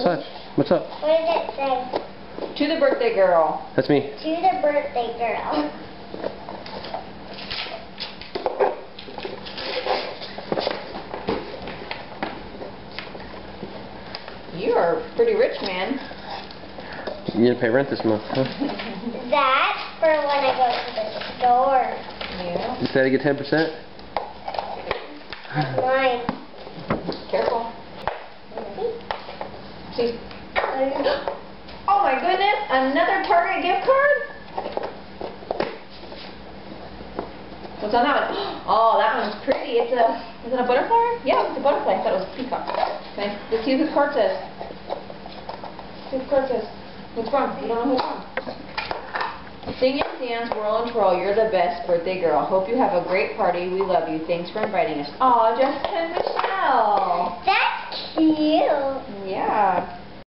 massage. What's up? What did it say? To the birthday girl. That's me. To the birthday girl. You are pretty rich, man. You didn't pay rent this month, huh? That's for when I go to the store. Yeah. You said to get 10%? That's mine. Careful. See. Oh my goodness! Another Target gift card? What's on that one? Oh, that one's pretty. Is it a butterfly? Yeah, it's a butterfly. I thought it was a peacock. Okay. Let's see what the card says. See what the card says. Who's from? You don't know who's from. Sing and dance, whirl and twirl. You're the best birthday girl. Hope you have a great party. We love you. Thanks for inviting us. Aw, Jessica and Michelle. That's cute. Yeah.